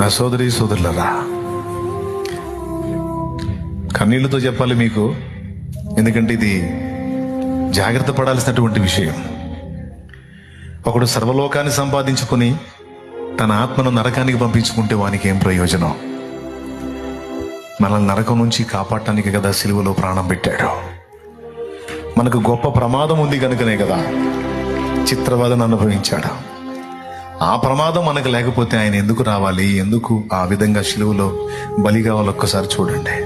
నా సోదరి సోదరులరా, కన్నీళ్లతో చెప్పాలి మీకు, ఎందుకంటే ఇది జాగ్రత్త పడాల్సినటువంటి విషయం. ఒకడు సర్వలోకాన్ని సంపాదించుకుని తన ఆత్మను నరకానికి పంపించుకుంటే వానికి ఏం ప్రయోజనం? మనల్ని నరకం నుంచి కాపాడటానికి కదా సిలువలో ప్రాణం పెట్టాడు. మనకు గొప్ప ప్రమాదం ఉంది కనుకనే కదా చిత్రవదను అనుభవించాడు. ఆ ప్రమాదం మనకు లేకపోతే ఆయన ఎందుకు రావాలి? ఎందుకు ఆ విధంగా సిలువలో బలి కావాలి? ఒక్కసారి చూడండి.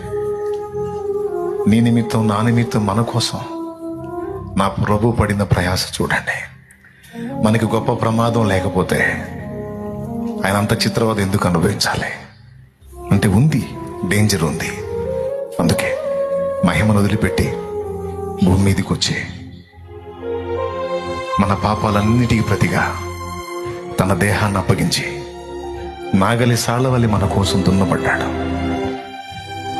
నీ నిమిత్తం, నా నిమిత్తం, మన కోసం నా ప్రభు పడిన ప్రయాస చూడండి. మనకి గొప్ప ప్రమాదం లేకపోతే ఆయన అంత చిత్రవద ఎందుకు అనుభవించాలి? అంటే ఉంది, డేంజర్ ఉంది. అందుకే మహిమను వదిలిపెట్టి భూమి మీదకి వచ్చి మన పాపాలన్నిటికీ ప్రతిగా తన దేహాన్ని అప్పగించి నాగలి సాళ్లవల్లి మన కోసం దున్నబడ్డాడు.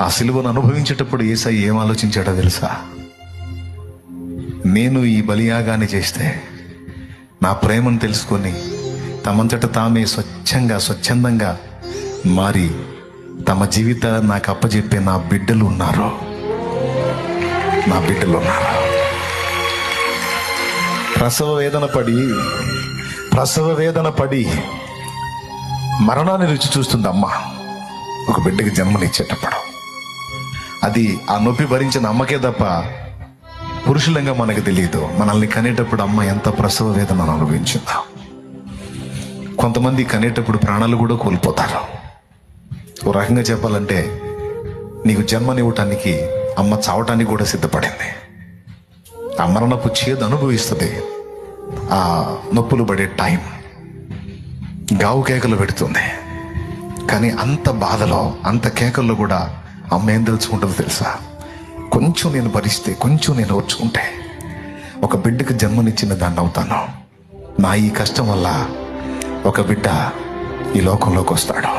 ఆ సిలువను అనుభవించేటప్పుడు యేసయ్య ఏం ఆలోచించాడో తెలుసా? నేను ఈ బలియాగాన్ని చేస్తే నా ప్రేమను తెలుసుకొని తమంతట తామే స్వచ్ఛందంగా మారి తమ జీవితాన్ని నాకు అప్పచెప్పే నా బిడ్డలు ఉన్నారు. ప్రసవ వేదన పడి మరణాన్ని రుచి చూస్తుంది అమ్మ ఒక బిడ్డకి జన్మనిచ్చేటప్పుడు. అది ఆ నొప్పి భరించిన అమ్మకే తప్ప పురుషులంగా మనకు తెలియదు. మనల్ని కనేటప్పుడు అమ్మ ఎంత ప్రసవ వేదన అనుభవించిందో. కొంతమంది కనేటప్పుడు ప్రాణాలు కూడా కోల్పోతారు. ఓ రకంగా చెప్పాలంటే నీకు జన్మనివ్వటానికి అమ్మ చావటానికి కూడా సిద్ధపడింది. ఆ మరణపు చేదు అనుభవిస్తుంది. ఆ నొప్పులు పడే టైం గావు కేకలు పెడుతుంది. కానీ అంత బాధలో, అంత కేకల్లో కూడా అమ్మ ఏం తెలుసుకుంటుందో తెలుసా? కొంచెం నేను భరిస్తే, కొంచెం నేను ఓర్చుకుంటే ఒక బిడ్డకు జన్మనిచ్చిన దాన్ని అవుతాను. నా ఈ కష్టం వల్ల ఒక బిడ్డ ఈ లోకంలోకి వస్తాడు,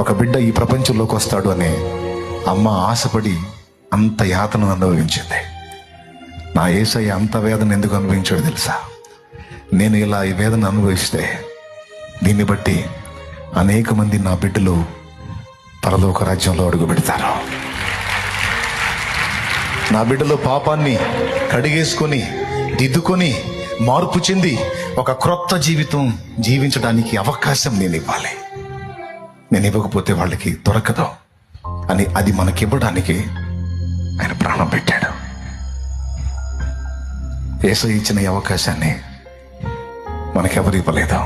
ఒక బిడ్డ ఈ ప్రపంచంలోకి వస్తాడు అని అమ్మ ఆశపడి అంత యాతను అనుభవించింది. నా యేసయ్య అంత వేదన ఎందుకు అనుభవించాడు తెలుసా? నేను ఇలా ఈ వేదన అనుభవిస్తే దీన్ని బట్టి అనేక మంది నా బిడ్డలు పరలోక రాజ్యంలో అడుగు పెడతారు. నా బిడ్డలు పాపాన్ని కడిగేసుకొని, దిద్దుకొని, మార్పు చెంది ఒక క్రొత్త జీవితం జీవించడానికి అవకాశం నేను ఇవ్వాలి. నేను ఇవ్వకపోతే వాళ్ళకి దొరకదు అని అది మనకివ్వడానికి ఆయన ప్రాణం పెట్టాడు. యేసయ్య ఇచ్చిన ఈ అవకాశాన్ని మనకెవరు ఇవ్వలేదు.